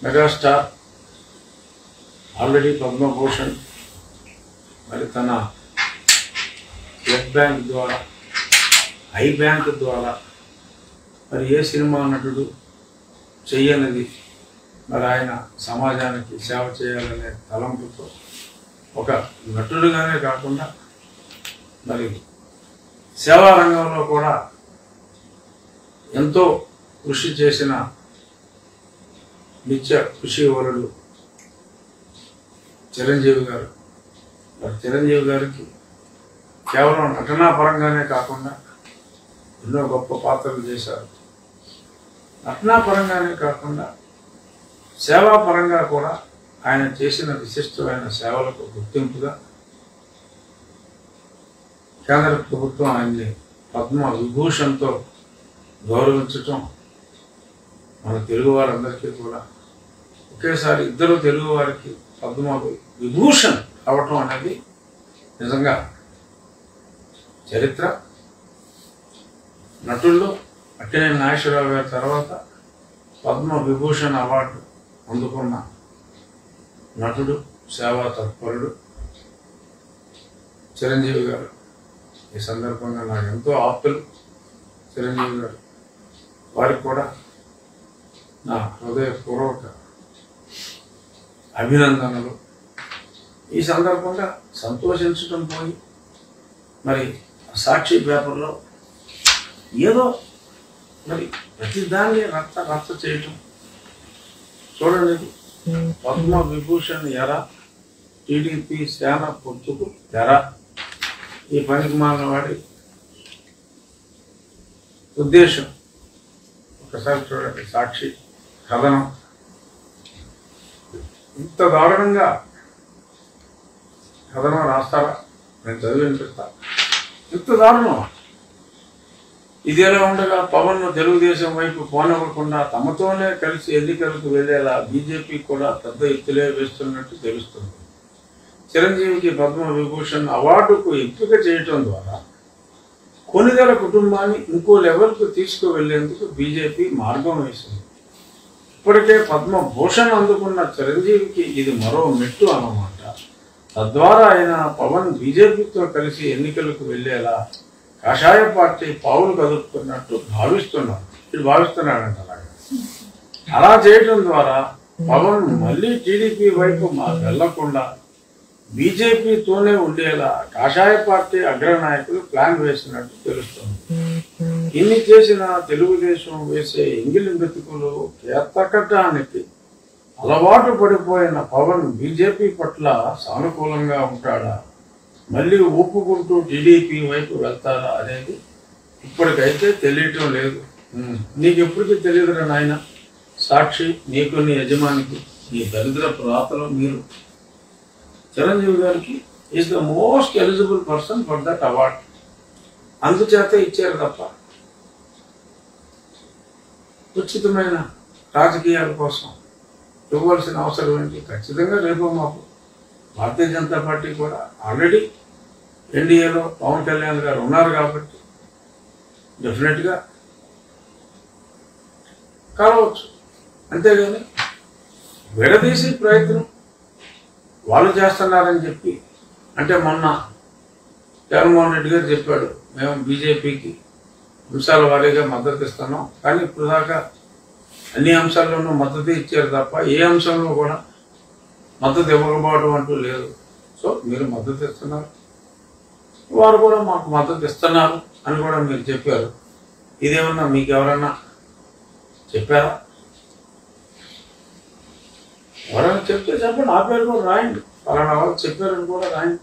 Megastar already Padma Bhushan మరి తన blood bank ద్వారా ఐ బ్యాంక్ ద్వారా మరి ఏ సినిమా నటుడు చెయ్యనిది మరి ఆయన సమాజానికి సేవ చేయాలనే తలంపుతో ఒక నటుడుగానే కాకుండా మరి సేవా రంగంలో కూడా ఎంతో కృషి చేసిన నిత్య కృషి వరుడు చిరంజీవి గారు. మరి చిరంజీవి గారికి కేవలం నటనా పరంగానే కాకుండా ఎన్నో గొప్ప పాత్రలు చేశారు. నటనా పరంగానే కాకుండా సేవా పరంగా కూడా ఆయన చేసిన విశిష్టమైన సేవలకు గుర్తింపుగా కేంద్ర ప్రభుత్వం ఆయన్ని పద్మ విభూషణ్తో గౌరవించటం మన తెలుగు వారందరికీ కూడా ఒకేసారి ఇద్దరు తెలుగు వారికి పద్మ విభూషణ్ అవటం అనేది నిజంగా చరిత్ర. నటుల్లో అక్కినేని నాగేశ్వరరావు గారి తర్వాత పద్మ విభూషణ్ అవార్డు అందుకున్న నటుడు, సేవా తత్పరుడు చిరంజీవి గారు. ఈ సందర్భంగా నాకు ఎంతో ఆప్తులు చిరంజీవి గారు. వారికి కూడా నా హృదయపూర్వక అభినందనలు. ఈ సందర్భంగా సంతోషించడం పోయి మరి సాక్షి పేపర్లో ఏదో మరి ప్రతిదాన్ని రచ్చ చేయటం చూడండి. పద్మ విభూషణ్ ఎరా, టీడీపీ సేన పొత్తుకు తెర. ఈ పనికి మాలిన వాడి ఉద్దేశం ఒకసారి చూడండి. సాక్షి కథనం ఇంత దారుణంగా కథనం రాస్తారా? నేను చదివి వినిపిస్తా. ఇంత దారుణం. ఇదేలా ఉండగా పవన్ తెలుగుదేశం వైపు పోనివ్వకుండా తమతోనే కలిసి ఎన్నికలకు వెళ్లేలా బీజేపీ కూడా పెద్ద ఎత్తులే వేస్తున్నట్టు తెలుస్తుంది. చిరంజీవికి పద్మ విభూషణ్ అవార్డుకు ఎంపిక చేయటం ద్వారా కొనిదెల కుటుంబాన్ని ఇంకో లెవెల్కు తీసుకువెళ్లేందుకు బీజేపీ మార్గం వేసింది. ఇప్పటికే పద్మభూషణ్ అందుకున్న చిరంజీవికి ఇది మరో మెట్టు అన్నమాట. తద్వారా ఆయన పవన్ బీజేపీతో కలిసి ఎన్నికలకు వెళ్లేలా కాషాయ పార్టీ పావులు కదుపుతున్నట్టు భావిస్తున్నాడంట. అలా చేయటం ద్వారా పవన్ మళ్ళీ టీడీపీ వైపు వెళ్లకుండా బీజేపీతోనే ఉండేలా కాషాయ పార్టీ అగ్రనాయకులు ప్లాన్ వేసినట్టు తెలుస్తుంది. ఇన్ని చేసిన తెలుగుదేశం వేసే ఎంగిలి బ్రతుకులు కేతకటానికి అలవాటు పడిపోయిన పవన్ బీజేపీ పట్ల సానుకూలంగా ఉంటాడా, మళ్ళీ ఒప్పుకుంటూ టీడీపీ వైపు వెళ్తారా అనేది ఇప్పటికైతే తెలియటం లేదు. నీకు ఎప్పటికీ తెలియదురా నాయన. సాక్షి నీకు, నీ యజమానికి, నీ దరిద్రపు రాతలో మీరు చిరంజీవి గారికి is the most eligible person for that award. అందుచేత ఇచ్చారు తప్ప ఉచితమైన రాజకీయాల కోసం ఇవ్వాల్సిన అవసరం ఏంటి? ఖచ్చితంగా రేపు మాకు భారతీయ జనతా పార్టీ కూడా ఆల్రెడీ ఎన్డీఏలో పవన్ కళ్యాణ్ గారు ఉన్నారు కాబట్టి డెఫినెట్గా కలవచ్చు. అంతేగాని విడదీసి ప్రయత్నం వాళ్ళు చేస్తున్నారని చెప్పి, అంటే మొన్న జగన్మోహన్ రెడ్డి గారు చెప్పాడు మేము బీజేపీకి అంశాల వారీగా మద్దతు ఇస్తున్నాం, కానీ ఇప్పుడు దాకా అన్ని అంశాల్లోనూ మద్దతు ఇచ్చారు తప్ప ఏ అంశంలో కూడా మద్దతు ఇవ్వకపోవడం అంటూ లేదు. సో మీరు మద్దతు ఇస్తున్నారు, వారు కూడా మాకు మద్దతు ఇస్తున్నారు అని కూడా మీరు చెప్పారు. ఇదేమన్నా మీకు ఎవరన్నా చెప్పారా? ఎవరైనా చెప్తే చెప్పండి, ఆ పేరు కూడా రాయండి. పలానా వాళ్ళు చెప్పారని కూడా రాయండి.